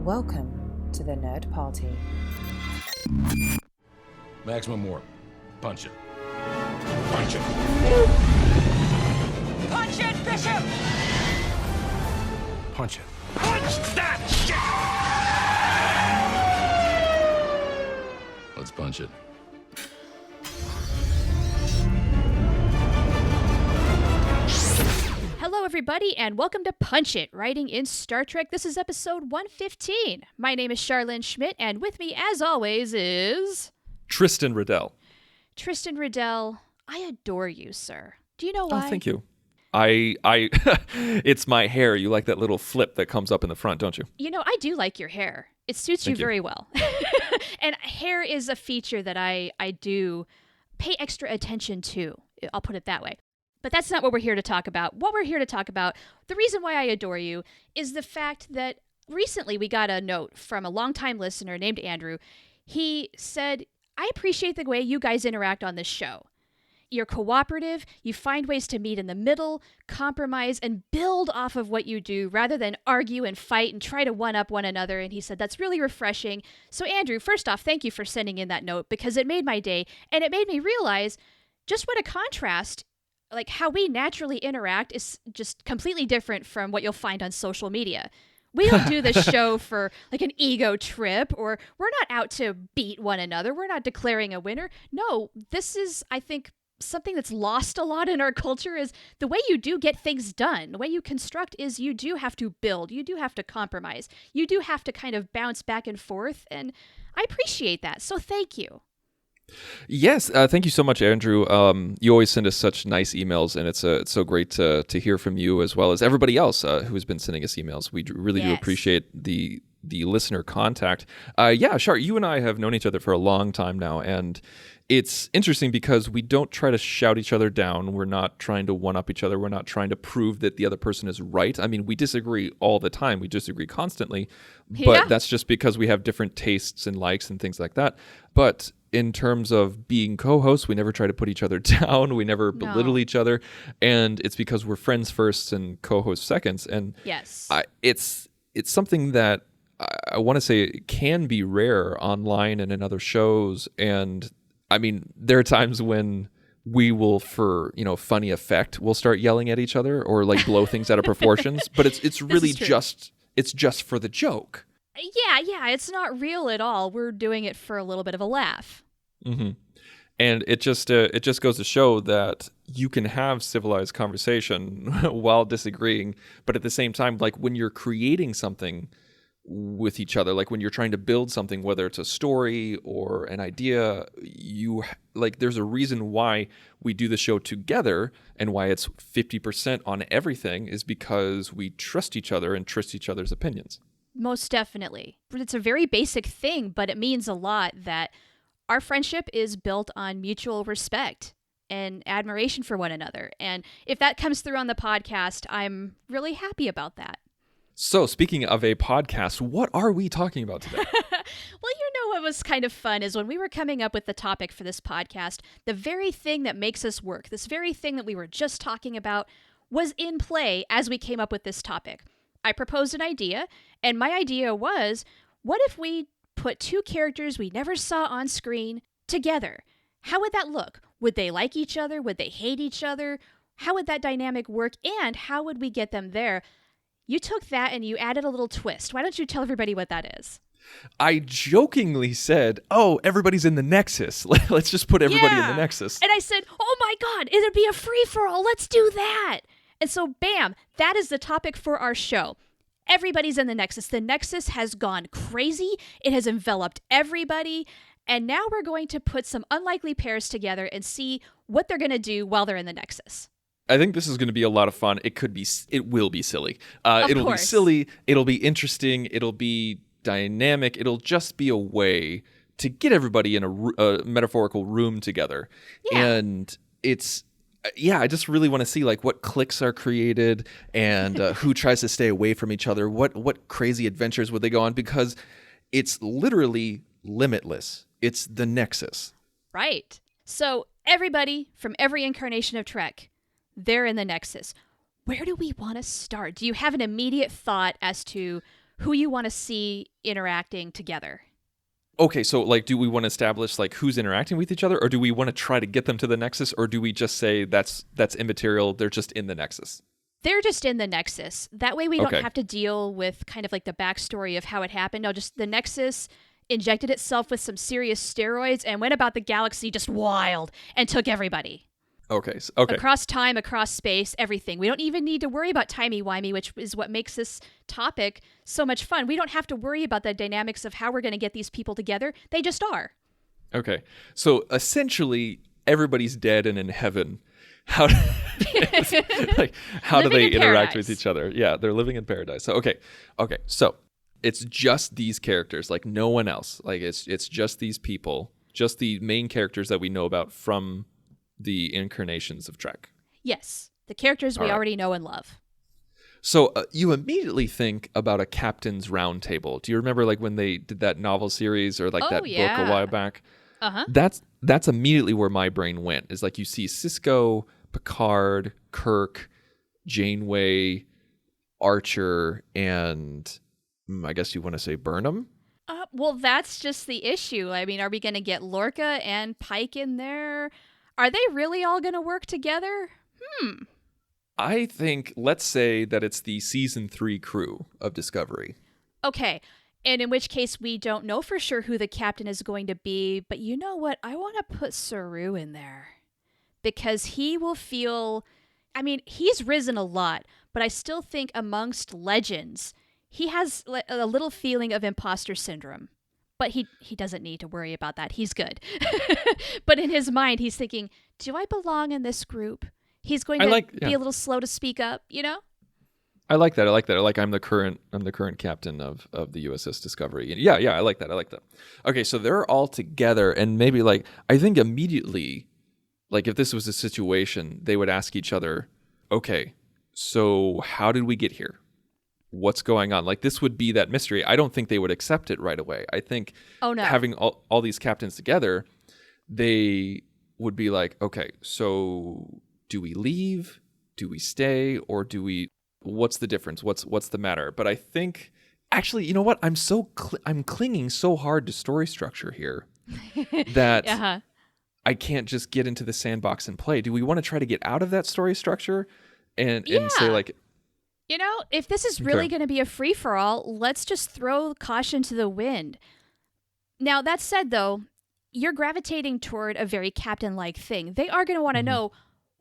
Welcome to the Nerd Party. Maximum warp. Punch it. Punch it. Punch it, Bishop! Punch it. Punch that shit! Let's punch it. Hello, everybody, and welcome to Punch It, writing in Star Trek. This is episode 115. My name is Charlene Schmidt, and with me, as always, is... Tristan Riddell. Tristan Riddell, I adore you, sir. Do you know why? Oh, thank you. I it's my hair. You like that little flip that comes up in the front, don't you? You know, I do like your hair. It suits you very well. And hair is a feature that I do pay extra attention to. I'll put it that way. But that's not what we're here to talk about. What we're here to talk about, the reason why I adore you, is the fact that recently we got a note from a longtime listener named Andrew. He said, I appreciate the way you guys interact on this show. You're cooperative, you find ways to meet in the middle, compromise, and build off of what you do rather than argue and fight and try to one-up one another. And he said, that's really refreshing. So Andrew, first off, thank you for sending in that note because it made my day. And it made me realize just what a contrast, like how we naturally interact is just completely different from what you'll find on social media. We don't do this show for like an ego trip, or we're not out to beat one another. We're not declaring a winner. No, this is, I think, something that's lost a lot in our culture is the way you do get things done. The way you construct is you do have to build. You do have to compromise. You do have to kind of bounce back and forth. And I appreciate that. So thank you. Yes, thank you so much, Andrew. You always send us such nice emails, and it's so great to hear from you as well as everybody else who has been sending us emails. We really do appreciate the listener contact. Char, you and I have known each other for a long time now, and it's interesting because we don't try to shout each other down. We're not trying to one-up each other. We're not trying to prove that the other person is right. I mean, we disagree all the time. We disagree constantly, but that's just because we have different tastes and likes and things like that. But in terms of being co-hosts, we never try to put each other down. We never belittle each other. And it's because we're friends first and co-hosts seconds. And yes, it's something that I want to say can be rare online and in other shows. And I mean, there are times when we will, for funny effect, we'll start yelling at each other or like blow things out of proportions. But it's really just for the joke. Yeah, it's not real at all. We're doing it for a little bit of a laugh. Mm-hmm. And it just goes to show that you can have civilized conversation while disagreeing, but at the same time, like when you're creating something with each other, like when you're trying to build something, whether it's a story or an idea, there's a reason why we do the show together and why it's 50% on everything is because we trust each other and trust each other's opinions. Most definitely. It's a very basic thing, but it means a lot that our friendship is built on mutual respect and admiration for one another. And if that comes through on the podcast, I'm really happy about that. So speaking of a podcast, what are we talking about today? Well, what was kind of fun is when we were coming up with the topic for this podcast, the very thing that makes us work, this very thing that we were just talking about was in play as we came up with this topic. I proposed an idea, and my idea was, what if we put two characters we never saw on screen together? How would that look? Would they like each other? Would they hate each other? How would that dynamic work? And how would we get them there? You took that and you added a little twist. Why don't you tell everybody what that is? I jokingly said, everybody's in the Nexus. Let's just put everybody in the Nexus. And I said, oh my God, it'd be a free-for-all. Let's do that. And so, bam, that is the topic for our show. Everybody's in the Nexus. The Nexus has gone crazy. It has enveloped everybody. And now we're going to put some unlikely pairs together and see what they're going to do while they're in the Nexus. I think this is going to be a lot of fun. It will be silly. It'll course. Be silly. It'll be interesting. It'll be dynamic. It'll just be a way to get everybody in a metaphorical room together. Yeah. And I just really want to see like what cliques are created and who tries to stay away from each other. What crazy adventures would they go on? Because it's literally limitless. It's the Nexus. Right. So everybody from every incarnation of Trek, they're in the Nexus. Where do we want to start? Do you have an immediate thought as to who you want to see interacting together. Okay, so like, do we want to establish like who's interacting with each other, or do we want to try to get them to the Nexus, or do we just say that's immaterial? They're just in the Nexus. They're just in the Nexus. That way we don't Okay. have to deal with kind of like the backstory of how it happened. No, just the Nexus injected itself with some serious steroids and went about the galaxy just wild and took everybody. Okay. Okay. Across time, across space, everything. We don't even need to worry about timey-wimey, which is what makes this topic so much fun. We don't have to worry about the dynamics of how we're going to get these people together. They just are. Okay. So essentially, everybody's dead and in heaven. How like how do Living they in interact paradise. with each other? Yeah, they're living in paradise. So okay. So it's just these characters, like no one else. Like it's just these people, just the main characters that we know about from the incarnations of Trek. Yes, the characters we All right. already know and love. So you immediately think about a captain's round table. Do you remember like when they did that novel series or like Oh, that book yeah. a while back? Uh-huh. That's immediately where my brain went. Is like you see Sisko, Picard, Kirk, Janeway, Archer, and I guess you want to say Burnham? Well, that's just the issue. I mean, are we going to get Lorca and Pike in there? Are they really all going to work together? I think, let's say that it's the season 3 crew of Discovery. Okay. And in which case, we don't know for sure who the captain is going to be. But you know what? I want to put Saru in there. Because he will feel... I mean, he's risen a lot. But I still think amongst legends, he has a little feeling of imposter syndrome. But he doesn't need to worry about that. He's good. But in his mind, he's thinking, do I belong in this group? He's going to be a little slow to speak up, you know? I like that. Like I'm the current captain of the USS Discovery. And yeah, I like that. Okay, so they're all together, and maybe like I think immediately, like if this was a situation, they would ask each other, okay, so how did we get here? What's going on? Like this would be that mystery. I don't think they would accept it right away. I think having all these captains together, they would be like, okay, so do we leave? Do we stay? Or do we, what's the difference? What's the matter? But I think, actually, you know what? I'm clinging so hard to story structure here that I can't just get into the sandbox and play. Do we want to try to get out of that story structure and say like, you know, if this is really going to be a free-for-all, let's just throw caution to the wind. Now, that said, though, you're gravitating toward a very captain-like thing. They are going to want to know,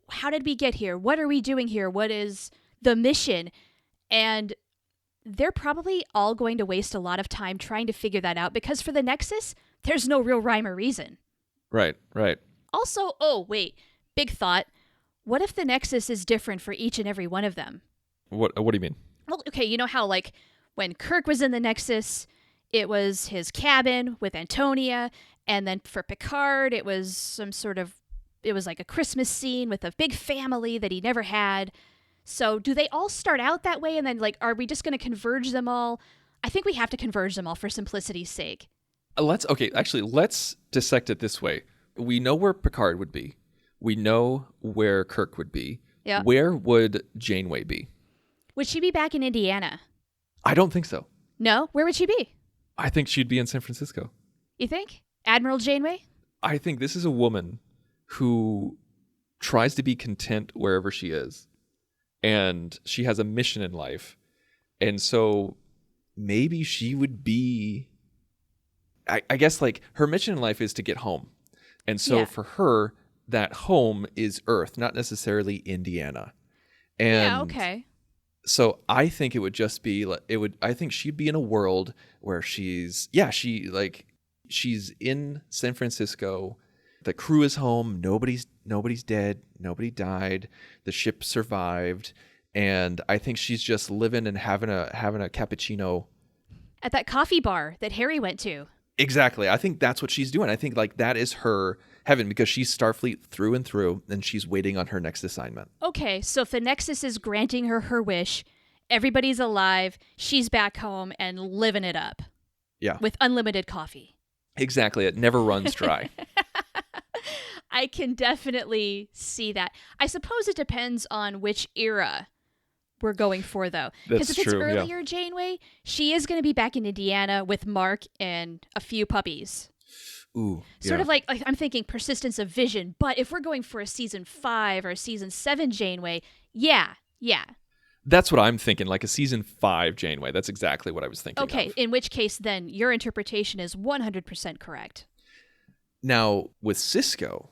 how did we get here? What are we doing here? What is the mission? And they're probably all going to waste a lot of time trying to figure that out because for the Nexus, there's no real rhyme or reason. Right. Also, big thought. What if the Nexus is different for each and every one of them? What do you mean? Well, okay, you know how like when Kirk was in the Nexus, it was his cabin with Antonia, and then for Picard, it was like a Christmas scene with a big family that he never had. So do they all start out that way, and then like are we just going to converge them all? I think we have to converge them all for simplicity's sake. Let's dissect it this way. We know where Picard would be. We know where Kirk would be. Yeah. Where would Janeway be? Would she be back in Indiana? I don't think so. No? Where would she be? I think she'd be in San Francisco. You think? Admiral Janeway? I think this is a woman who tries to be content wherever she is. And she has a mission in life. And so maybe she would be... I guess like her mission in life is to get home. And so for her, that home is Earth, not necessarily Indiana. And okay. So I think it would just be I think she'd be in a world where she's in San Francisco. The crew is home. Nobody's dead. Nobody died. The ship survived. And I think she's just living and having a cappuccino at that coffee bar that Harry went to. Exactly. I think that's what she's doing. I think like that is her heaven because she's Starfleet through and through, and she's waiting on her next assignment. Okay, so if the Nexus is granting her wish, everybody's alive, she's back home and living it up. Yeah. With unlimited coffee. Exactly. It never runs dry. I can definitely see that. I suppose it depends on which era we're going for, though. Because if it's true, yeah. earlier Janeway, she is going to be back in Indiana with Mark and a few puppies. Ooh, Sort yeah. of like I'm thinking persistence of vision. But if we're going for a season 5 or a season 7 Janeway, yeah. That's what I'm thinking, like a season 5 Janeway. That's exactly what I was thinking Okay, of. in which case, then, your interpretation is 100% correct. Now, with Sisko,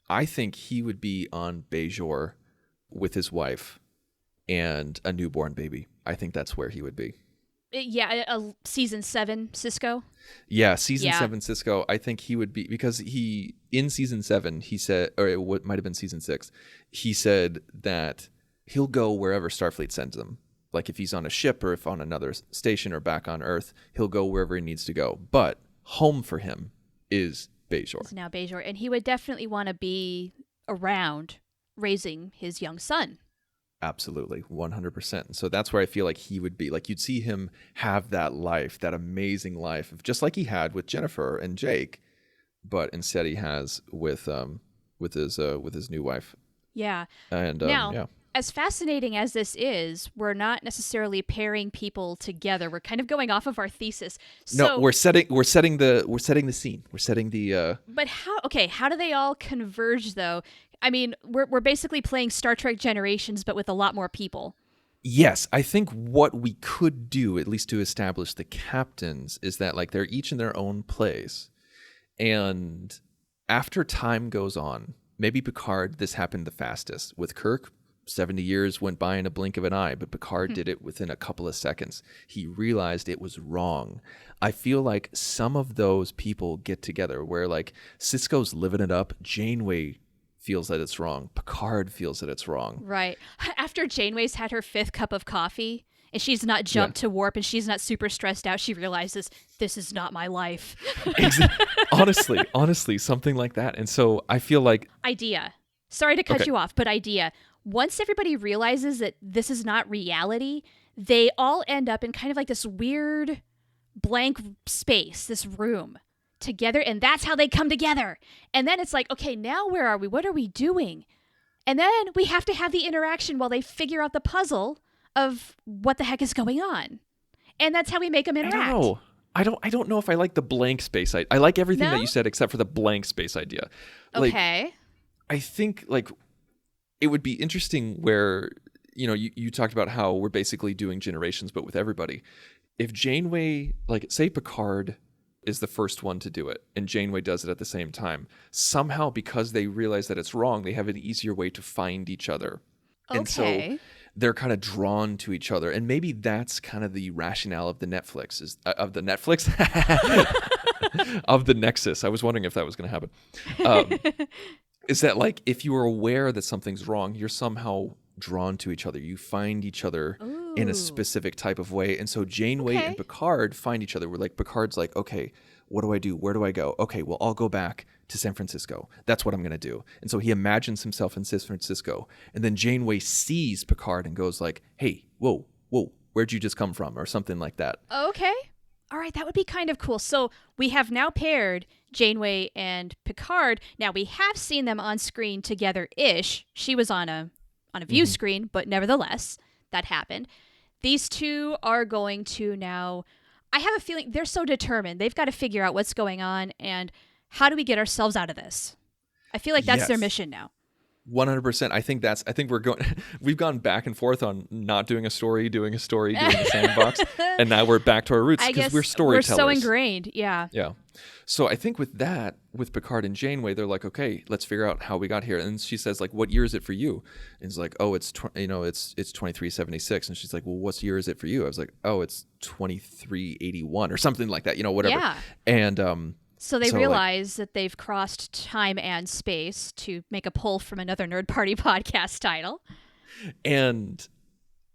I think he would be on Bajor with his wife and a newborn baby. I think that's where he would be. Yeah, a season 7 Sisko. Yeah, season 7 Sisko, I think he would be, because in season 7, he said, or it might have been season 6, he said that he'll go wherever Starfleet sends him. Like if he's on a ship or if on another station or back on Earth, he'll go wherever he needs to go. But home for him is Bajor. It's now Bajor, and he would definitely want to be around raising his young son. Absolutely, 100%. So that's where I feel like he would be. Like you'd see him have that life, that amazing life, of just like he had with Jennifer and Jake, but instead he has with his new wife. Yeah. And now, yeah. As fascinating as this is, we're not necessarily pairing people together. We're kind of going off of our thesis. No, we're setting the scene. We're setting the. But how do they all converge though? I mean, we're basically playing Star Trek Generations, but with a lot more people. Yes, I think what we could do, at least to establish the captains, is that like they're each in their own place, and after time goes on, maybe Picard, this happened the fastest. With Kirk, 70 years went by in a blink of an eye, but Picard did it within a couple of seconds. He realized it was wrong. I feel like some of those people get together where like Sisko's living it up, Janeway feels that it's wrong, Picard feels that it's wrong. Right. After Janeway's had her 5th cup of coffee and she's not jumped to warp and she's not super stressed out, she realizes this is not my life. Honestly, something like that. And so I feel like... Idea. Sorry to cut you off, but idea. Once everybody realizes that this is not reality, they all end up in kind of like this weird blank space, this room together, and that's how they come together. And then it's like, okay, now where are we? What are we doing? And then we have to have the interaction while they figure out the puzzle of what the heck is going on. And that's how we make them interact. I don't know if I like the blank space. I like everything that you said except for the blank space idea. Okay. I think like it would be interesting where, you talked about how we're basically doing Generations, but with everybody. If Janeway, like say Picard is the first one to do it and Janeway does it at the same time, somehow because they realize that it's wrong, they have an easier way to find each other. Okay. And so they're kind of drawn to each other. And maybe that's kind of the rationale of the Netflix, of the Nexus. I was wondering if that was going to happen. Is that like if you are aware that something's wrong, you're somehow drawn to each other. You find each other in a specific type of way. And so Janeway and Picard find each other. We're like, Picard's like, okay, what do I do? Where do I go? Okay, well, I'll go back to San Francisco. That's what I'm going to do. And so he imagines himself in San Francisco. And then Janeway sees Picard and goes like, hey, whoa, where'd you just come from? Or something like that. Okay. All right, that would be kind of cool. So we have now paired Janeway and Picard. Now we have seen them on screen together-ish. She was on a view screen, but nevertheless, that happened. These two are going to now... I have a feeling they're so determined. They've got to figure out what's going on and how do we get ourselves out of this? I feel like that's their mission now. 100%. I think we've gone back and forth on not doing a story, doing the sandbox, and now we're back to our roots because we're storytellers. We're so ingrained, yeah. Yeah. So I think with Picard and Janeway, they're like, okay, let's figure out how we got here. And she says, like, what year is it for you? And it's like, oh, it's 2376. And she's like, well, what year is it for you? I was like, oh, it's 2381 or something like that, whatever. Yeah. And so they realize that they've crossed time and space to make a pull from another Nerd Party podcast title. And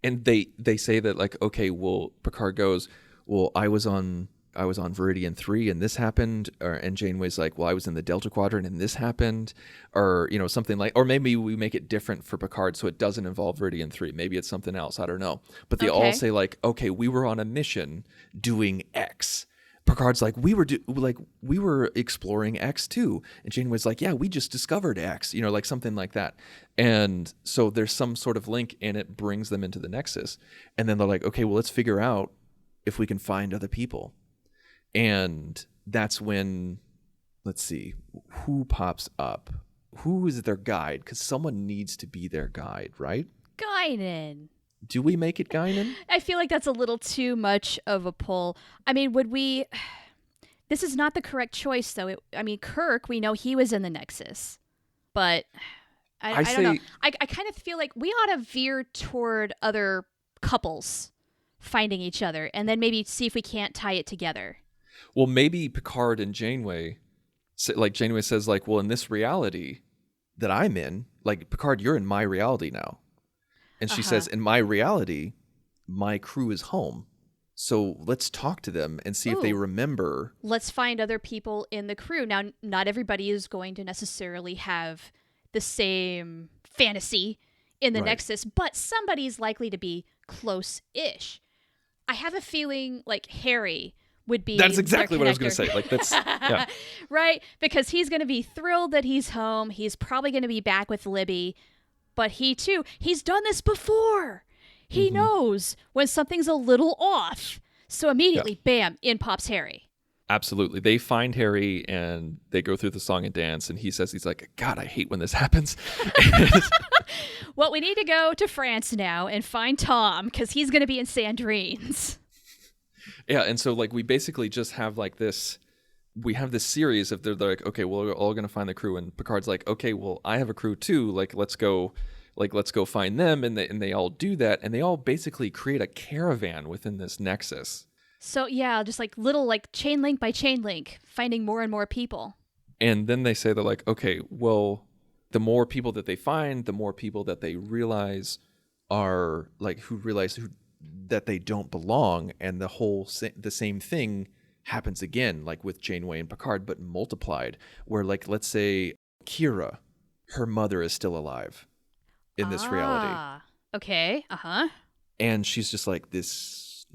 they say that like, okay, well, Picard goes, well, I was on Viridian 3 and this happened, and Janeway's like, well, I was in the Delta Quadrant and this happened, or something like, or maybe we make it different for Picard so it doesn't involve Viridian 3. Maybe it's something else. I don't know. But they all say like, okay, we were on a mission doing X. Picard's like, we were exploring X too. And Janeway's like, yeah, we just discovered X, like something like that. And so there's some sort of link, and it brings them into the Nexus. And then they're like, okay, well, let's figure out if we can find other people. And that's when, let's see, who pops up? Who is their guide? Because someone needs to be their guide, right? Guinan. Do we make it Guinan? I feel like that's a little too much of a pull. I mean, would we... This is not the correct choice, though. Kirk, we know he was in the Nexus. But I don't know. I kind of feel like we ought to veer toward other couples finding each other, and then maybe see if we can't tie it together. Well, maybe Picard and Janeway, like Janeway says, like, well, in this reality that I'm in, like, Picard, you're in my reality now. And she says, in my reality, my crew is home. So let's talk to them and see if they remember. Let's find other people in the crew. Now, not everybody is going to necessarily have the same fantasy in the Nexus, but somebody's likely to be close-ish. I have a feeling like Harry would be. That's exactly what I was going to say. Like, that's yeah. Right? Because he's going to be thrilled that he's home. He's probably going to be back with Libby. But he, too, he's done this before. He knows when something's a little off. So immediately, bam, in pops Harry. Absolutely. They find Harry, and they go through the song and dance, and he says, he's like, God, I hate when this happens. Well, we need to go to France now and find Tom, because he's going to be in Sandrines. Yeah, and so, like, we basically just have, like, this... We have this series of they're like, okay, well, we're all gonna find the crew, and Picard's like, okay, well, I have a crew too. Like, let's go find them, and they all do that, and they all basically create a caravan within this Nexus. So yeah, just like little like chain link by chain link, finding more and more people. And then they say they're like, okay, well, the more people that they find, the more people that they realize are like that they don't belong, and the same thing happens again, like with Janeway and Picard, but multiplied, where, like, let's say Kira, her mother is still alive in this reality. Okay. And she's just like, this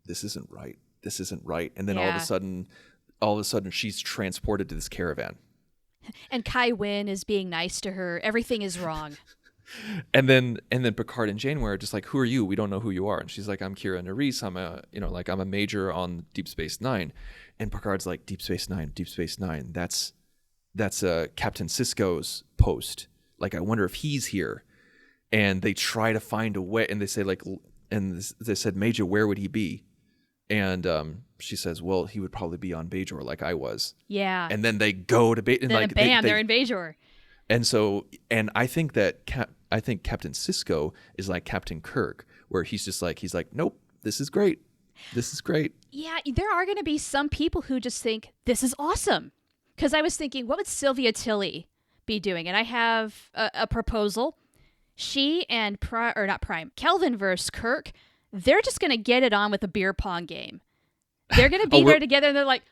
isn't right. And then all of a sudden she's transported to this caravan. And Kai Wynn is being nice to her. Everything is wrong. And then Picard and Janeway are just like, who are you? We don't know who you are. And she's like, I'm Kira Nerys. I'm a major on Deep Space Nine. And Picard's like, Deep Space Nine. That's Captain Sisko's post. Like, I wonder if he's here. And they try to find a way. And they say, like, and they said, Major, where would he be? And she says, well, he would probably be on Bajor like I was. Yeah. And then they go to Bajor. Then bam, they're in Bajor. And so, and I think Captain Sisko is like Captain Kirk, where he's like, nope, this is great. Yeah, there are going to be some people who just think, this is awesome. Because I was thinking, what would Sylvia Tilly be doing? And I have a proposal. She and Kelvin versus Kirk, they're just going to get it on with a beer pong game. They're going to be there together, and they're like,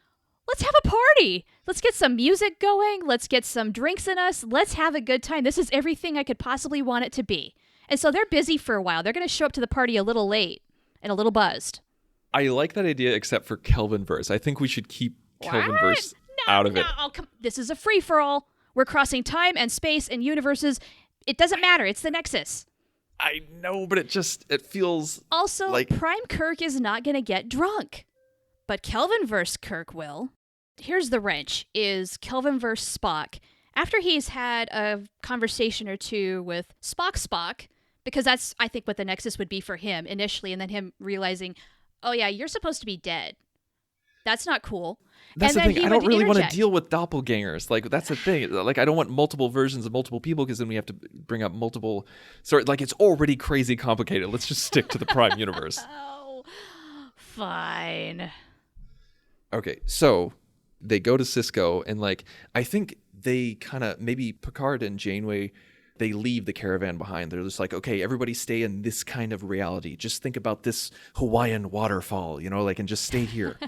let's have a party. Let's get some music going. Let's get some drinks in us. Let's have a good time. This is everything I could possibly want it to be. And so they're busy for a while. They're going to show up to the party a little late and a little buzzed. I like that idea, except for Kelvinverse. I think we should keep Kelvinverse out of it. This is a free-for-all. We're crossing time and space and universes. It doesn't matter. It's the Nexus. I know, but it feels also, like... Prime Kirk is not going to get drunk. But Kelvinverse Kirk will. Here's the wrench, is Kelvinverse Spock. After he's had a conversation or two with Spock, because that's, I think, what the Nexus would be for him initially, and then him realizing, oh yeah, you're supposed to be dead. That's not cool. That's the thing. I don't really want to deal with doppelgangers. Like, that's the thing. Like, I don't want multiple versions of multiple people, because then we have to bring up multiple... Like, it's already crazy complicated. Let's just stick to the Prime universe. Oh, fine. Okay, so... They go to Sisko, and like, I think they kind of, maybe Picard and Janeway, they leave the caravan behind. They're just like, okay, everybody stay in this kind of reality. Just think about this Hawaiian waterfall, and just stay here.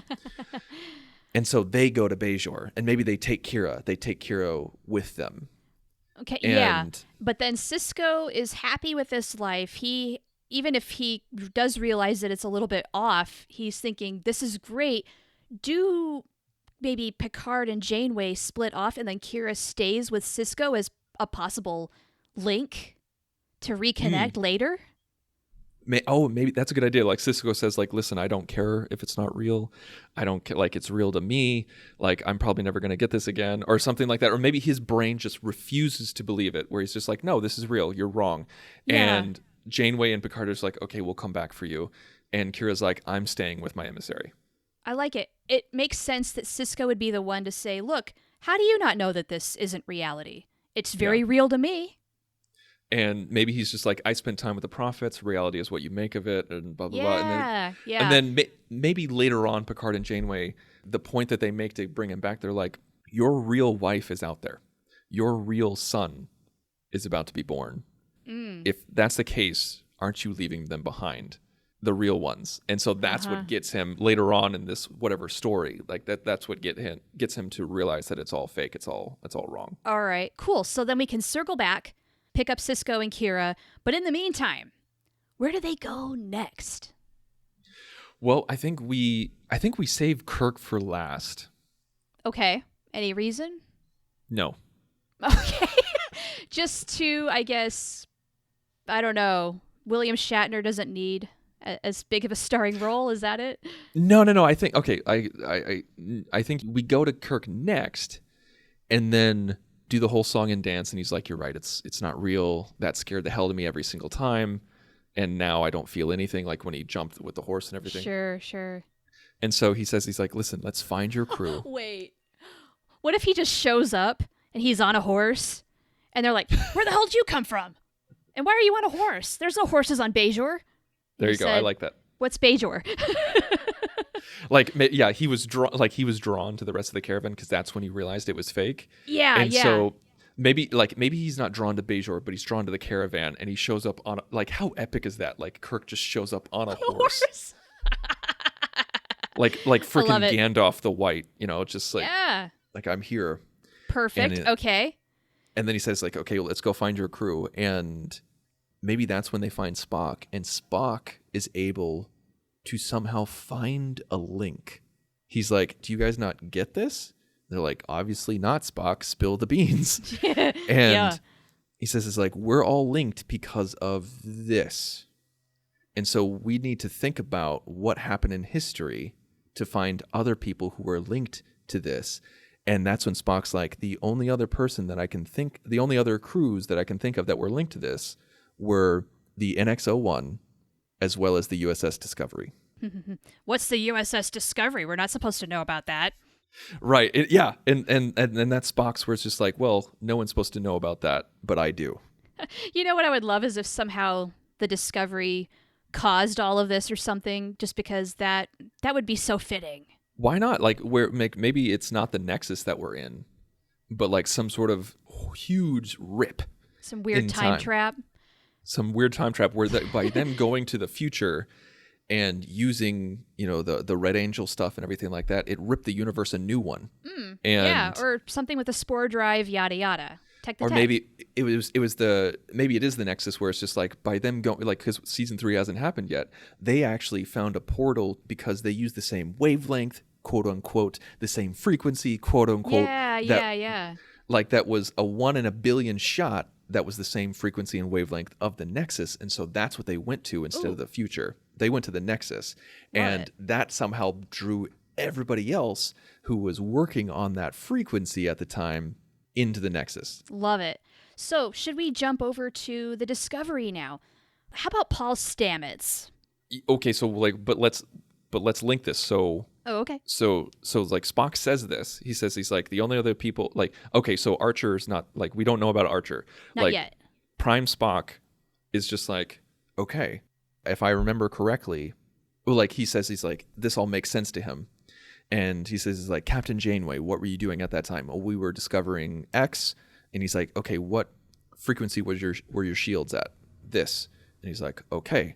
And so they go to Bajor, and maybe they take Kira with them. Okay, yeah. But then Sisko is happy with this life. Even if he does realize that it's a little bit off, he's thinking, this is great. do maybe Picard and Janeway split off and then Kira stays with Sisko as a possible link to reconnect later? Maybe that's a good idea. Like Sisko says, like, listen, I don't care if it's not real. I don't care. Like, it's real to me. Like, I'm probably never going to get this again or something like that. Or maybe his brain just refuses to believe it, where he's just like, no, this is real. You're wrong. Yeah. And Janeway and Picard are just like, okay, we'll come back for you. And Kira's like, I'm staying with my emissary. I like it. It makes sense that Sisko would be the one to say, look, how do you not know that this isn't reality? It's very real to me. And maybe he's just like, I spent time with the prophets. Reality is what you make of it, and blah, blah, blah. And then maybe later on, Picard and Janeway, the point that they make to bring him back, they're like, your real wife is out there. Your real son is about to be born. If that's the case, aren't you leaving them behind? The real ones. And so that's what gets him later on in this whatever story. Like that's what gets him to realize that it's all fake. It's all wrong. All right, cool. So then we can circle back, pick up Sisko and Kira. But in the meantime, where do they go next? Well, I think we save Kirk for last. Okay. Any reason? No. Okay. Just to, I guess, I don't know, William Shatner doesn't need as big of a starring role. Is that it? No. I think, okay, I think we go to Kirk next and then do the whole song and dance, and he's like, you're right, it's not real. That scared the hell out of me every single time. And now I don't feel anything, like when he jumped with the horse and everything. Sure. And so he says, he's like, listen, let's find your crew. Wait. What if he just shows up and he's on a horse and they're like, where the hell did you come from? And why are you on a horse? There's no horses on Bajor. There you go. I like that. What's Bajor? He was drawn to the rest of the caravan because that's when he realized it was fake. Yeah. So maybe he's not drawn to Bajor, but he's drawn to the caravan, and he shows up on how epic is that? Like Kirk just shows up on a horse. like freaking Gandalf the White, just like like I'm here. Perfect. Okay. And then he says like, okay, let's go find your crew, and maybe that's when they find Spock, and Spock is able to somehow find a link. He's like, do you guys not get this? They're like, obviously not, Spock. Spill the beans. And he says, it's like, we're all linked because of this. And so we need to think about what happened in history to find other people who are linked to this. And that's when Spock's like, the only other crews that I can think of that were linked to this were the NX-01 as well as the USS Discovery. What's the USS Discovery? We're not supposed to know about that. Right. And that's Spock's where it's just like, well, no one's supposed to know about that, but I do. You know what I would love is if somehow the Discovery caused all of this or something, just because that would be so fitting. Why not? Like maybe it's not the Nexus that we're in, but like some sort of huge rip. Some weird time trap. Some weird time trap where by them going to the future and using, the Red Angel stuff and everything like that, it ripped the universe a new one. Or something with a spore drive, yada yada. Maybe it is the Nexus where it's just like by them going, like, because season 3 hasn't happened yet, they actually found a portal because they use the same wavelength, quote unquote, the same frequency, quote unquote. Yeah. Like that was a 1 in a billion shot. That was the same frequency and wavelength of the Nexus, and so that's what they went to instead of the future. They went to the Nexus, and that somehow drew everybody else who was working on that frequency at the time into the Nexus. Love it. So, should we jump over to the Discovery now? How about Paul Stamets? Okay, so but let's link this. So. Oh, okay. So like Spock says this. He says he's like the only other people like, okay, so Archer's not like, we don't know about Archer. Not yet. Prime Spock is just like, okay, if I remember correctly, well, like he says he's like, this all makes sense to him. And he says, he's like, Captain Janeway, what were you doing at that time? Oh, we were discovering X. And he's like, okay, what frequency were your shields at? This. And he's like, okay.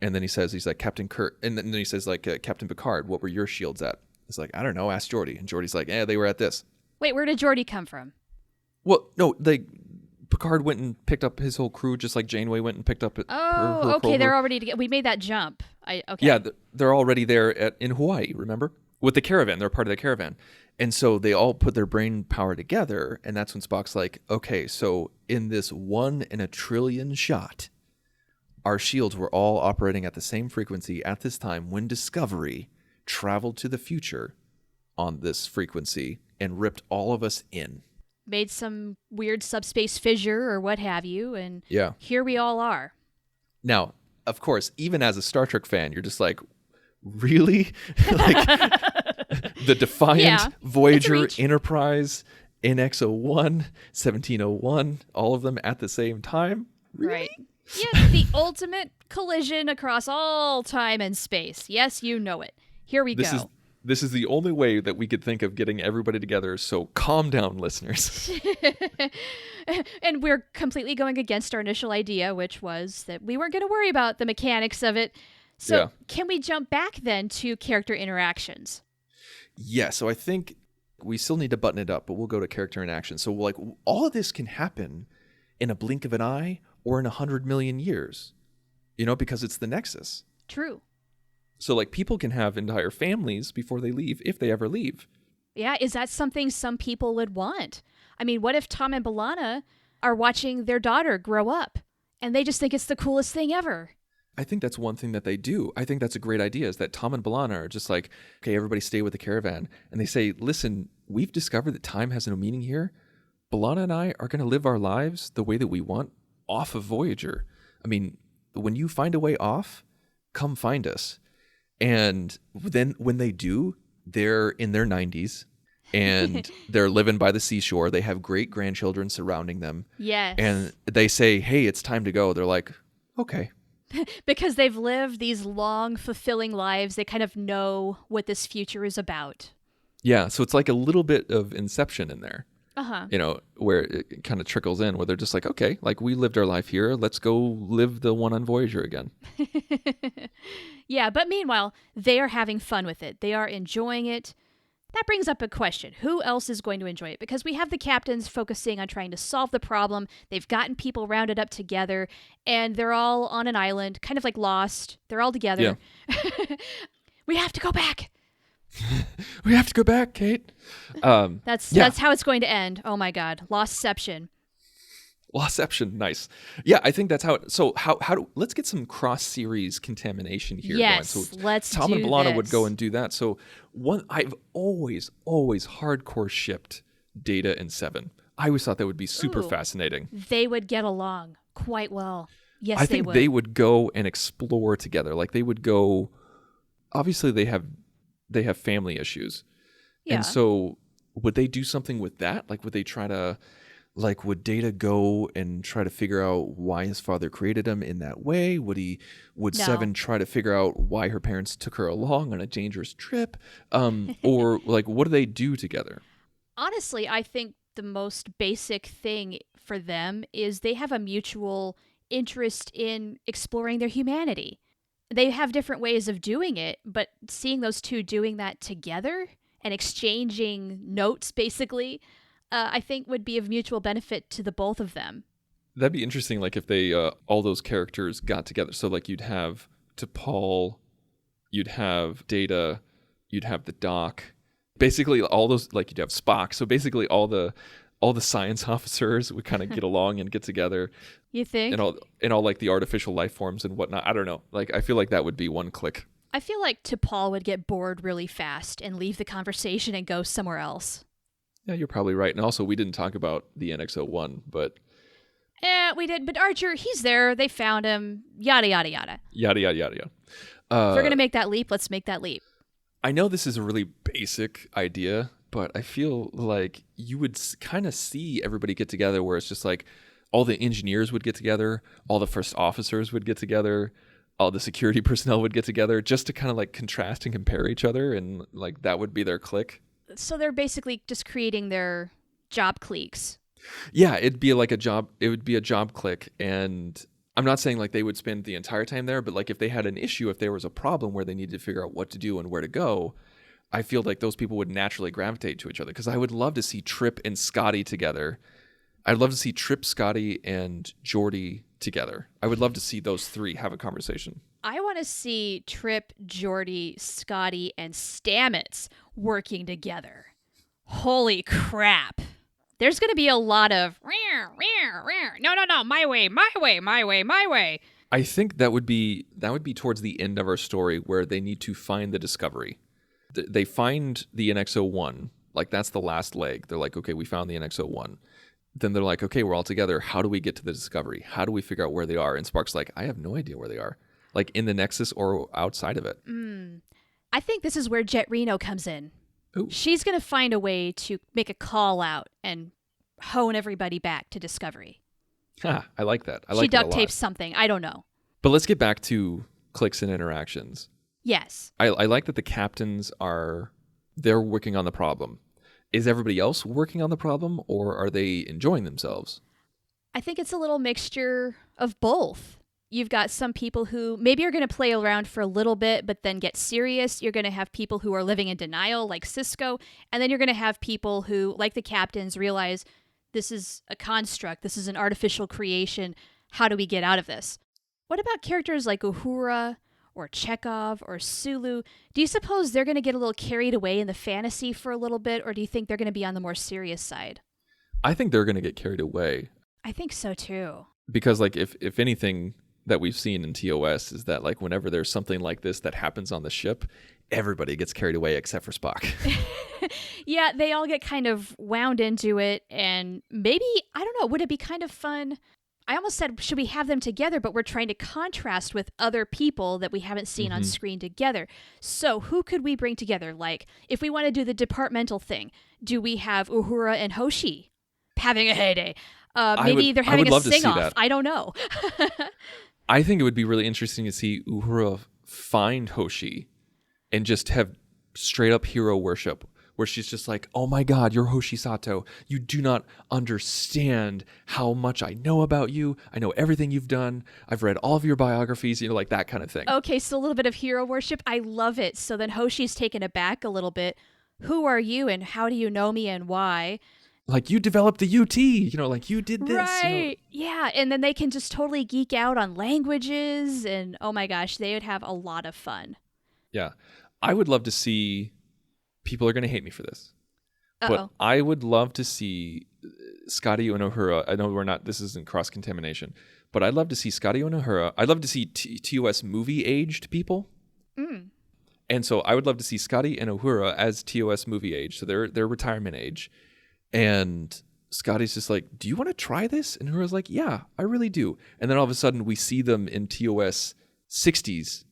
And then he says, he's like, Captain Kirk. And then he says, like, Captain Picard, what were your shields at? He's like, I don't know, ask Geordi. And Geordi's like, they were at this. Wait, where did Geordi come from? Well, no, Picard went and picked up his whole crew, just like Janeway went and picked up her okay, they're already together. We made that jump. Okay. Yeah, they're already there in Hawaii, remember? with the caravan. They're part of the caravan. And so they all put their brain power together. And that's when Spock's like, okay, so in this 1 in a trillion shot, our shields were all operating at the same frequency at this time when Discovery traveled to the future on this frequency and ripped all of us in. Made some weird subspace fissure or what have you. And yeah, here we all are. Now, of course, even as a Star Trek fan, you're just like, really? Like the Defiant, Voyager, Enterprise, NX-01, 1701, all of them at the same time? Really? Right. Yeah, the ultimate collision across all time and space. Yes, you know it. Here we go. This is the only way that we could think of getting everybody together, so calm down, listeners. And we're completely going against our initial idea, which was that we weren't going to worry about the mechanics of it. So Can we jump back then to character interactions? Yeah, so I think we still need to button it up, but we'll go to character interaction. So like all of this can happen in a blink of an eye or in 100 million years, because it's the Nexus. True. So like people can have entire families before they leave, if they ever leave. Yeah, is that something some people would want? I mean, what if Tom and B'Elanna are watching their daughter grow up and they just think it's the coolest thing ever? I think that's one thing that they do. I think that's a great idea, is that Tom and B'Elanna are just like, okay, everybody stay with the caravan. And they say, listen, we've discovered that time has no meaning here. B'Elanna and I are going to live our lives the way that we want off of Voyager. I mean, when you find a way off, come find us. And then when they do, they're in their 90s and they're living by the seashore. They have great grandchildren surrounding them. Yes. And they say, hey, it's time to go. They're like, okay. Because they've lived these long, fulfilling lives. They kind of know what this future is about. Yeah. So it's like a little bit of Inception in there. Uh-huh. Where it kind of trickles in, where they're just like, okay, like we lived our life here. Let's go live the one on Voyager again. Yeah, but meanwhile, they are having fun with it. They are enjoying it. That brings up a question. Who else is going to enjoy it? Because we have the captains focusing on trying to solve the problem. They've gotten people rounded up together, and they're all on an island, kind of like Lost. They're all together. Yeah. We have to go back. We have to go back, Kate. That's how it's going to end. Oh my God, Lostception. Lostception, nice. Yeah, I think that's how. Let's get some cross series contamination here. Yes, going. So let's. Tom and B'Elanna would go and do that. So I've always hardcore shipped Data and Seven. I always thought that would be super fascinating. They would get along quite well. Yes, I think they would go and explore together. Like they would go. Obviously, they have family issues. Yeah. And so would they do something with that? Like would they try to, would Data go and try to figure out why his father created him in that way? Would Seven try to figure out why her parents took her along on a dangerous trip? Or what do they do together? Honestly, I think the most basic thing for them is they have a mutual interest in exploring their humanity. They have different ways of doing it, but seeing those two doing that together and exchanging notes, basically, I think would be of mutual benefit to the both of them. That'd be interesting, if they, all those characters got together. So, you'd have T'Pol, you'd have Data, you'd have the Doc. Basically, all those, you'd have Spock. So, basically, all the science officers would kind of get along and get together. You think? And all the artificial life forms and whatnot. I don't know. I feel like that would be one click. I feel like T'Pol would get bored really fast and leave the conversation and go somewhere else. Yeah, you're probably right. And also, we didn't talk about the NX-01, but... We did. But Archer, he's there. They found him. Yada, yada, yada. Yada, yada, yada, yada. If we're going to make that leap, let's make that leap. I know this is a really basic idea, but I feel like you would kind of see everybody get together where it's just all the engineers would get together, all the first officers would get together, all the security personnel would get together just to kind of contrast and compare each other, and that would be their clique. So they're basically just creating their job cliques. Yeah, it'd be a job. It would be a job clique, and I'm not saying they would spend the entire time there, but if they had an issue, if there was a problem where they needed to figure out what to do and where to go, I feel like those people would naturally gravitate to each other. Because I would love to see Trip and Scotty together. I'd love to see Trip, Scotty, and Geordi together. I would love to see those three have a conversation. I want to see Trip, Geordi, Scotty, and Stamets working together. Holy crap. There's going to be a lot of, no, my way. I think that would be towards the end of our story where they need to find the discovery. They find the NX-01, like that's the last leg. They're like, okay, we found the NX-01. Then they're like, okay, we're all together. How do we get to the discovery? How do we figure out where they are? And Spark's like, I have no idea where they are. Like in the Nexus or outside of it. I think this is where Jet Reno comes in. Ooh. She's going to find a way to make a call out and hone everybody back to discovery. I like that. She duct tapes something. I don't know. But let's get back to clicks and interactions. Yes. I like that the captains they're working on the problem. Is everybody else working on the problem, or are they enjoying themselves? I think it's a little mixture of both. You've got some people who maybe are going to play around for a little bit, but then get serious. You're going to have people who are living in denial, like Cisco. And then you're going to have people who, like the captains, realize this is a construct. This is an artificial creation. How do we get out of this? What about characters like Uhura or Chekhov or Sulu? Do you suppose they're going to get a little carried away in the fantasy for a little bit, or do you think they're going to be on the more serious side? I think they're going to get carried away. I think so too. Because like if anything that we've seen in TOS is that like whenever there's something like this that happens on the ship, everybody gets carried away except for Spock. Yeah, they all get kind of wound into it, and maybe, I don't know, would it be kind of fun? I almost said, should we have them together, but we're trying to contrast with other people that we haven't seen on screen together. So who could we bring together? Like, if we want to do the departmental thing, do we have Uhura and Hoshi having a heyday? Maybe they're having a sing-off. I don't know. I think it would be really interesting to see Uhura find Hoshi and just have straight up hero worship, where she's just like, oh my God, you're Hoshi Sato. You do not understand how much I know about you. I know everything you've done. I've read all of your biographies, like that kind of thing. Okay, so a little bit of hero worship. I love it. So then Hoshi's taken aback a little bit. Who are you and how do you know me and why? Like, you developed the UT, like you did this. Right. Yeah. And then they can just totally geek out on languages. And oh my gosh, they would have a lot of fun. Yeah. I would love to see, people are going to hate me for this, Uh-oh. but I would love to see Scotty and Uhura. I know this isn't cross-contamination, but I'd love to see Scotty and Uhura. I'd love to see TOS movie-aged people. And so I would love to see Scotty and Uhura as TOS movie age. So they're retirement age. And Scotty's just like, do you want to try this? And Uhura's like, yeah, I really do. And then all of a sudden we see them in TOS 60s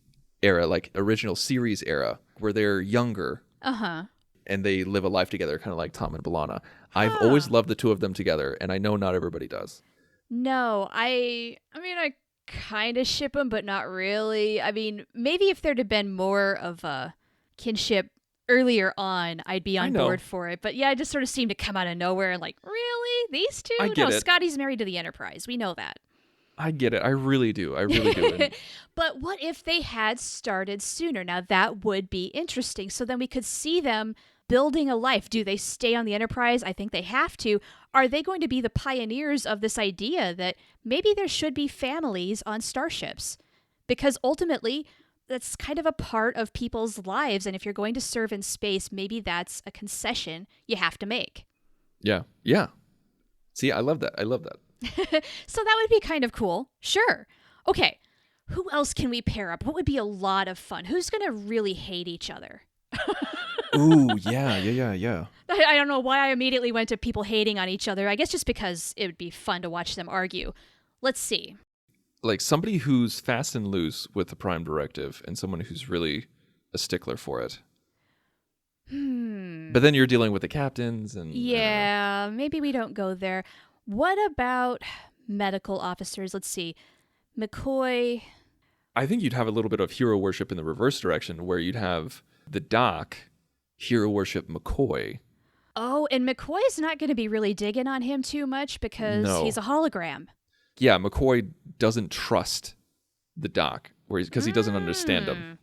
era, like original series era, where they're younger. And they live a life together, kind of like Tom and B'Elanna. I've always loved the two of them together, and I know not everybody does. No, I kind of ship them, but not really. I mean, maybe if there'd have been more of a kinship earlier on, I'd be on board for it. But yeah, it just sort of seemed to come out of nowhere and like, really? These two? I get it. Scotty's married to the Enterprise. We know that. I get it. I really do. But what if they had started sooner? Now, that would be interesting. So then we could see them building a life. Do they stay on the Enterprise? I think they have to. Are they going to be the pioneers of this idea that maybe there should be families on starships? Because ultimately, that's kind of a part of people's lives. And if you're going to serve in space, maybe that's a concession you have to make. Yeah. See, I love that. So that would be kind of cool. Sure. Okay. Who else can we pair up? What would be a lot of fun? Who's going to really hate each other? Ooh, yeah. I don't know why I immediately went to people hating on each other. I guess just because it would be fun to watch them argue. Let's see. Like somebody who's fast and loose with the Prime Directive and someone who's really a stickler for it. But then you're dealing with the captains and... Yeah, maybe we don't go there. What about medical officers? Let's see. McCoy... I think you'd have a little bit of hero worship in the reverse direction, where you'd have the Doc hero worship McCoy. Oh, and McCoy's not going to be really digging on him too much because he's a hologram. Yeah, McCoy doesn't trust the Doc because he doesn't understand him.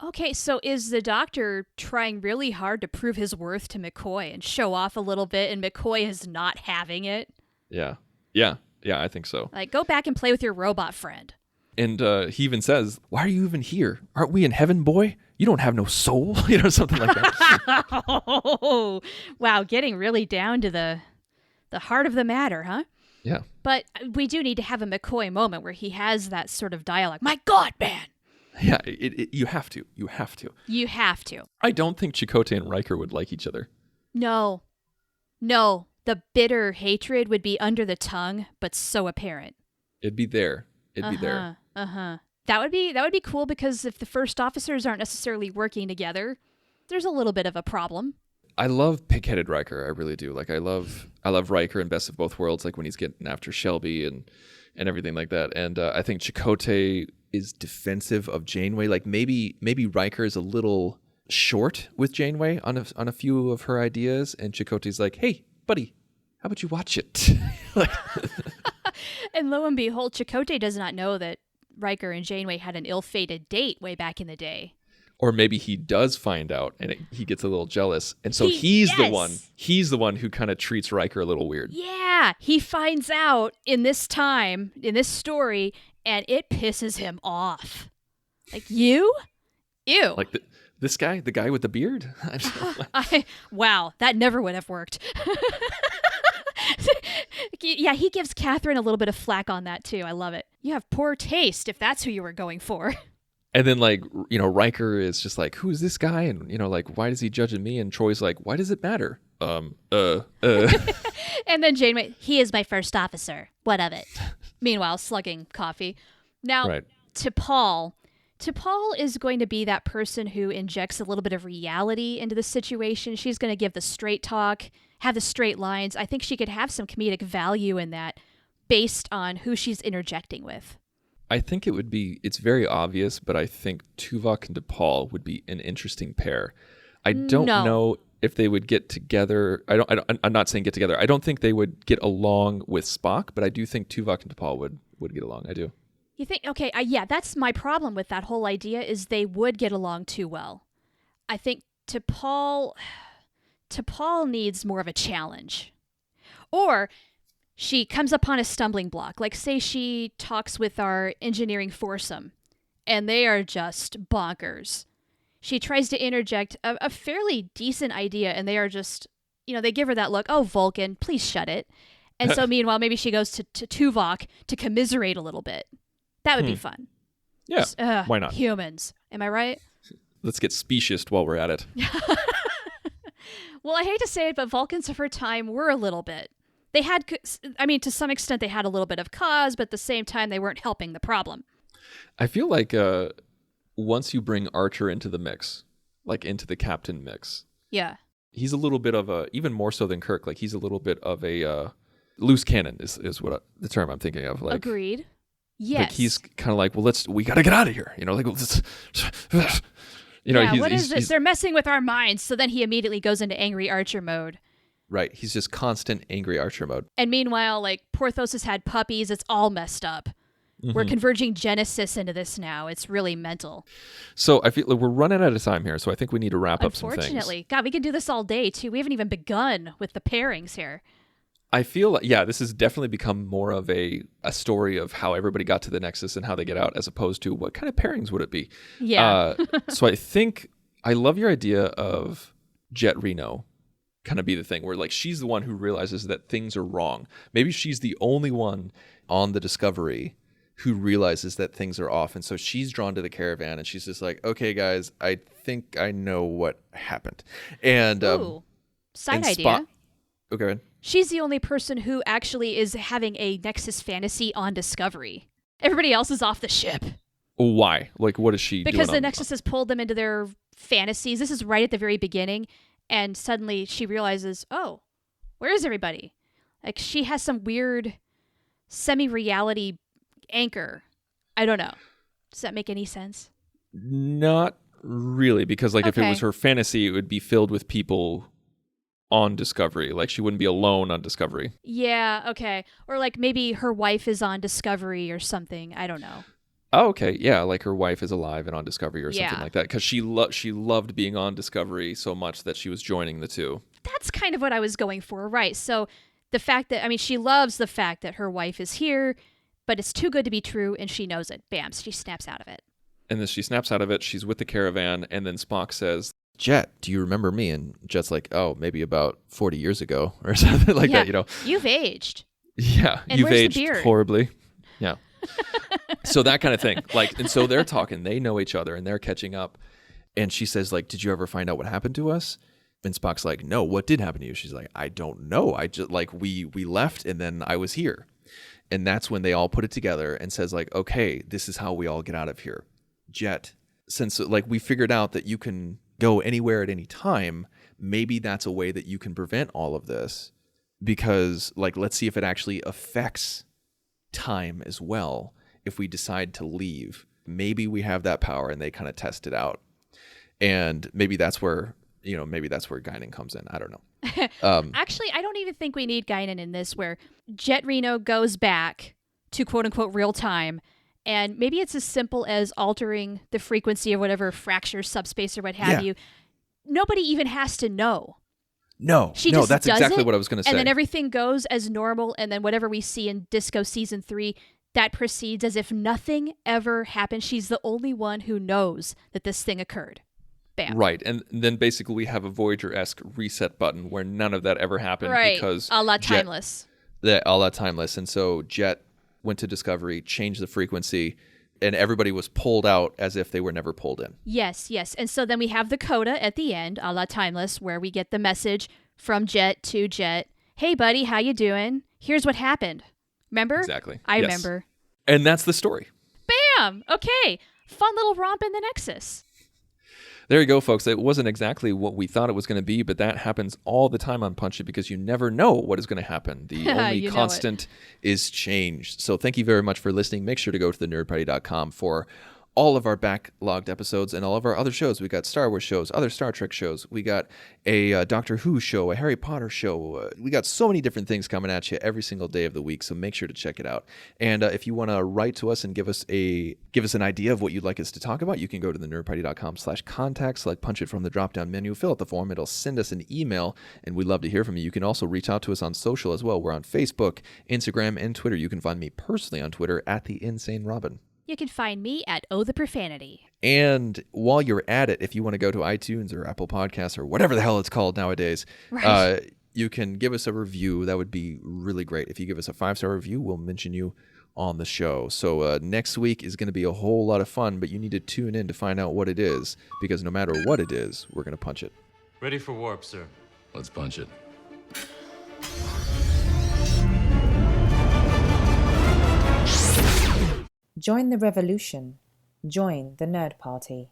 Okay, so is the Doctor trying really hard to prove his worth to McCoy and show off a little bit, and McCoy is not having it? Yeah, I think so. Like, go back and play with your robot friend. And he even says, "Why are you even here? Aren't we in heaven, boy? You don't have no soul," something like that. Oh, wow, getting really down to the heart of the matter, huh? Yeah. But we do need to have a McCoy moment where he has that sort of dialogue. My God, man! Yeah, you have to. You have to. You have to. I don't think Chakotay and Riker would like each other. No. The bitter hatred would be under the tongue, but so apparent. It'd be there. It'd be there. That would be cool, because if the first officers aren't necessarily working together, there's a little bit of a problem. I love pig-headed Riker. I really do. Like I love Riker in Best of Both Worlds, like when he's getting after Shelby and everything like that. And I think Chakotay is defensive of Janeway. Like maybe Riker is a little short with Janeway on a few of her ideas, and Chakotay's like, "Hey, buddy, how about you watch it?" And lo and behold, Chakotay does not know that Riker and Janeway had an ill-fated date way back in the day. Or maybe he does find out and he gets a little jealous. And so he's the one who kind of treats Riker a little weird. Yeah, he finds out in this story, and it pisses him off. Like, you? Ew. Like this guy, the guy with the beard? Wow, that never would have worked. Yeah, he gives Catherine a little bit of flack on that too. I love it. You have poor taste if that's who you were going for. And then, like, Riker is just like, who is this guy? And, like, why is he judging me? And Troy's like, why does it matter? And then Janeway, he is my first officer. What of it? Meanwhile, slugging coffee. Now, right. T'Pol is going to be that person who injects a little bit of reality into the situation. She's going to give the straight talk, have the straight lines. I think she could have some comedic value in that based on who she's interjecting with. I think it's very obvious, but I think Tuvok and T'Pol would be an interesting pair. I don't know if they would get together. I'm not saying get together. I don't think they would get along with Spock, but I do think Tuvok and T'Pol would get along. I do. You think, okay, yeah, that's my problem with that whole idea, is they would get along too well. I think T'Pol needs more of a challenge. Or she comes upon a stumbling block. Like, say she talks with our engineering foursome, and they are just bonkers. She tries to interject a fairly decent idea, and they are just, they give her that look, oh, Vulcan, please shut it. And so meanwhile, maybe she goes to Tuvok to commiserate a little bit. That would be fun. Yeah, just, why not? Humans. Am I right? Let's get speciest while we're at it. Well, I hate to say it, but Vulcans of her time were a little bit. They had, to some extent, they had a little bit of cause, but at the same time, they weren't helping the problem. I feel like once you bring Archer into the mix, like into the captain mix, yeah, he's a little bit of even more so than Kirk, like he's a little bit of a loose cannon is what the term I'm thinking of. Like, agreed. Yes. Like he's kind of like, well, we got to get out of here. Like, let's, what is this? They're messing with our minds. So then he immediately goes into angry Archer mode. Right. He's just constant angry Archer mode. And meanwhile, like, Porthos has had puppies. It's all messed up. Mm-hmm. We're converging Genesis into this now. It's really mental. So I feel like we're running out of time here. So I think we need to wrap up some things. Unfortunately. God, we can do this all day, too. We haven't even begun with the pairings here. I feel like, this has definitely become more of a story of how everybody got to the Nexus and how they get out, as opposed to what kind of pairings would it be? Yeah. So I think I love your idea of Jet Reno kind of be the thing where, like, she's the one who realizes that things are wrong. Maybe she's the only one on the Discovery who realizes that things are off. And so she's drawn to the caravan and she's just like, okay, guys, I think I know what happened. And side idea. Okay, go ahead. She's the only person who actually is having a Nexus fantasy on Discovery. Everybody else is off the ship. Why? Like, what is she doing? Because the Nexus has pulled them into their fantasies. This is right at the very beginning. And suddenly she realizes, oh, where is everybody? Like, she has some weird semi-reality anchor. I don't know. Does that make any sense? Not really, because, like, if it was her fantasy, it would be filled with people on Discovery. Like, she wouldn't be alone on Discovery. Yeah, okay. Or, like, maybe her wife is on Discovery or something. I don't know. Oh, okay. Yeah, like her wife is alive and on Discovery or something like that. Because she loved being on Discovery so much that she was joining the two. That's kind of what I was going for, right? So the fact that, she loves the fact that her wife is here, but it's too good to be true, and she knows it. Bam, she snaps out of it. And then she snaps out of it. She's with the caravan, and then Spock says, Jet, do you remember me? And Jet's like, oh, maybe about 40 years ago or something like that, You've aged. Yeah, and you've where's the aged beard? horribly. Yeah. So that kind of thing. And so they're talking. They know each other, and they're catching up. And she says, did you ever find out what happened to us? And Spock's like, no, what did happen to you? She's like, I don't know. I just, we left, and then I was here. And that's when they all put it together and says, okay, this is how we all get out of here. Jet, since we figured out that you can go anywhere at any time, maybe that's a way that you can prevent all of this, because let's see if it actually affects time as well. If we decide to leave, maybe we have that power. And they kind of test it out, and maybe that's where Guinan comes in. I don't know. Actually, I don't even think we need Guinan in this, where Jet Reno goes back to quote unquote real time. And maybe it's as simple as altering the frequency of whatever fracture, subspace, or what have you. Nobody even has to know. No, that's exactly what I was going to say. And then everything goes as normal. And then whatever we see in Disco Season 3, that proceeds as if nothing ever happened. She's the only one who knows that this thing occurred. Bam. Right. And then basically we have a Voyager-esque reset button where none of that ever happened. Right. Because a la Timeless. A la Timeless. And so Jet went to Discovery, changed the frequency, and everybody was pulled out as if they were never pulled in. Yes. And so then we have the coda at the end, a la Timeless, where we get the message from Jet to Jet. Hey, buddy, how you doing? Here's what happened. Remember? Exactly. I Yes. remember. And that's the story. Bam! Okay. Fun little romp in the Nexus. There you go, folks. It wasn't exactly what we thought it was going to be, but that happens all the time on Punch It because you never know what is going to happen. The only constant is change. So thank you very much for listening. Make sure to go to thenerdparty.com for all of our backlogged episodes and all of our other shows. We got Star Wars shows, other Star Trek shows. We got a Doctor Who show, a Harry Potter show. We got so many different things coming at you every single day of the week, so make sure to check it out. And if you want to write to us and give us an idea of what you'd like us to talk about, you can go to thenerdparty.com/contact, select Punch It from the drop-down menu, fill out the form. It'll send us an email, and we'd love to hear from you. You can also reach out to us on social as well. We're on Facebook, Instagram, and Twitter. You can find me personally on Twitter at The Insane Robin. You can find me at Oh the Profanity. And while you're at it, if you want to go to iTunes or Apple Podcasts or whatever the hell it's called nowadays, you can give us a review. That would be really great. If you give us a 5-star review, we'll mention you on the show. So next week is going to be a whole lot of fun, but you need to tune in to find out what it is, because no matter what it is, we're going to punch it. Ready for warp, sir. Let's punch it. Join the revolution. Join the Nerd Party.